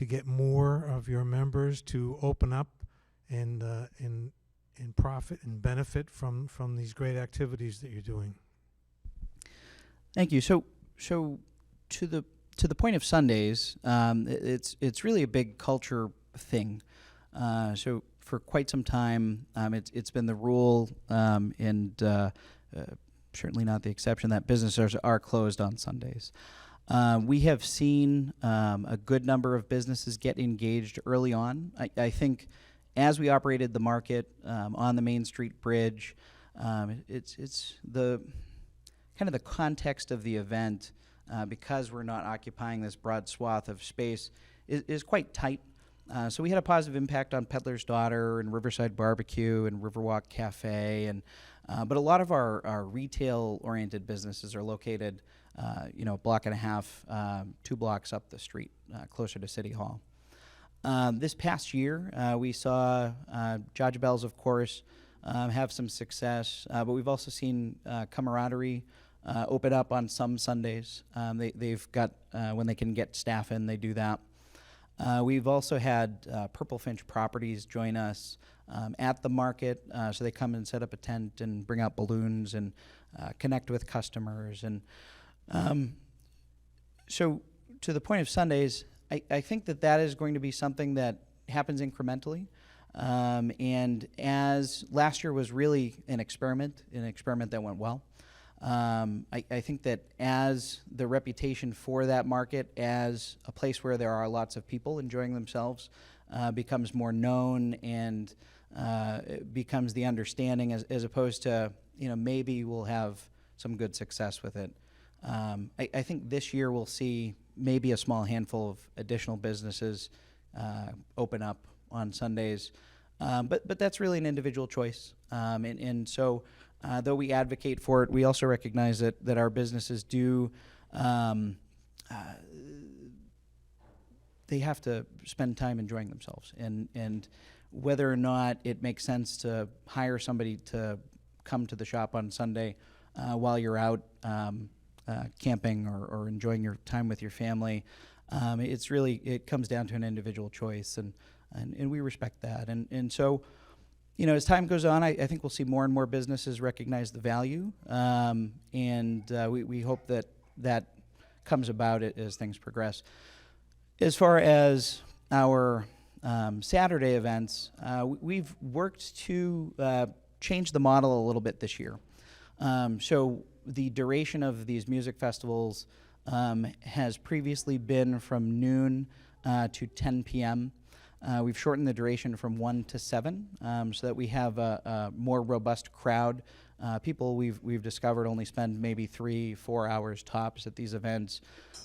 get more of your members to open up and profit and benefit from these great activities that you're doing? Thank you. So to the point of Sundays, it's really a big culture thing. So for quite some time, it's been the rule, and certainly not the exception, that businesses are closed on Sundays. We have seen a good number of businesses get engaged early on. I think as we operated the market on the Main Street Bridge, it's the kind of the context of the event, because we're not occupying this broad swath of space, is quite tight. So we had a positive impact on Peddler's Daughter and Riverside Barbecue and Riverwalk Cafe, and but a lot of our retail-oriented businesses are located, a block and a half, 2 blocks up the street, closer to City Hall. This past year, we saw Jajabel's, of course, have some success, but we've also seen Camaraderie open up on some Sundays. They've got, when they can get staff in, they do that. We've also had Purple Finch Properties join us at the market, so they come and set up a tent and bring out balloons and connect with customers. And so to the point of Sundays, I think that is going to be something that happens incrementally. And as last year was really an experiment that went well. I think that as the reputation for that market as a place where there are lots of people enjoying themselves becomes more known, and it becomes the understanding as opposed to, maybe we'll have some good success with it. I think this year we'll see maybe a small handful of additional businesses open up on Sundays, but that's really an individual choice. And so though we advocate for it, we also recognize that our businesses do, they have to spend time enjoying themselves. And whether or not it makes sense to hire somebody to come to the shop on Sunday while you're out camping or enjoying your time with your family, it comes down to an individual choice, and we respect that. And so you know, as time goes on, I think we'll see more and more businesses recognize the value, and we hope that that comes about as things progress. As far as our Saturday events, we've worked to change the model a little bit this year. So the duration of these music festivals has previously been from noon to 10 p.m. We've shortened the duration from 1 to 7 so that we have a more robust crowd. People we've discovered only spend maybe 3-4 hours tops at these events.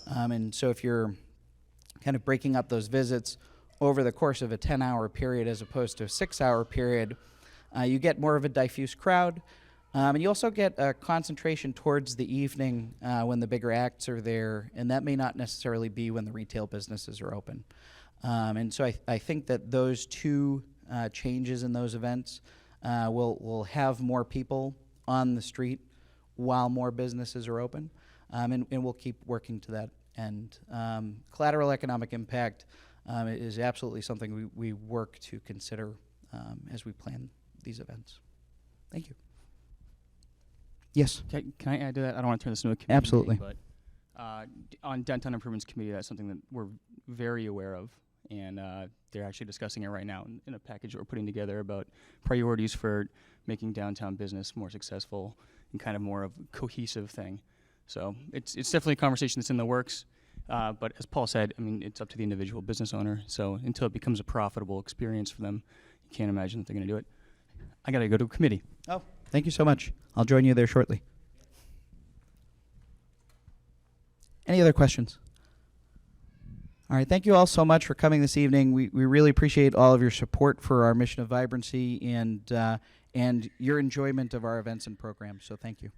And so if you're kind of breaking up those visits over the course of a 10-hour period as opposed to a 6-hour period, you get more of a diffuse crowd. And you also get a concentration towards the evening when the bigger acts are there, and that may not necessarily be when the retail businesses are open. And so I think that those two changes in those events will have more people on the street while more businesses are open, and we'll keep working to that end. Collateral economic impact is absolutely something we work to consider as we plan these events. Thank you. Yes. Can I add to that? I don't want to turn this into a committee Absolutely. meeting, but on Downtown Improvements Committee, that's something that we're very aware of, and they're actually discussing it right now in a package that we're putting together about priorities for making downtown business more successful and kind of more of a cohesive thing. So it's definitely a conversation that's in the works, but as Paul said, I mean, it's up to the individual business owner. So until it becomes a profitable experience for them, you can't imagine that they're going to do it. I got to go to a committee. Oh, thank you so much. I'll join you there shortly. Any other questions? All right, thank you all so much for coming this evening. We really appreciate all of your support for our mission of vibrancy and your enjoyment of our events and programs, so thank you.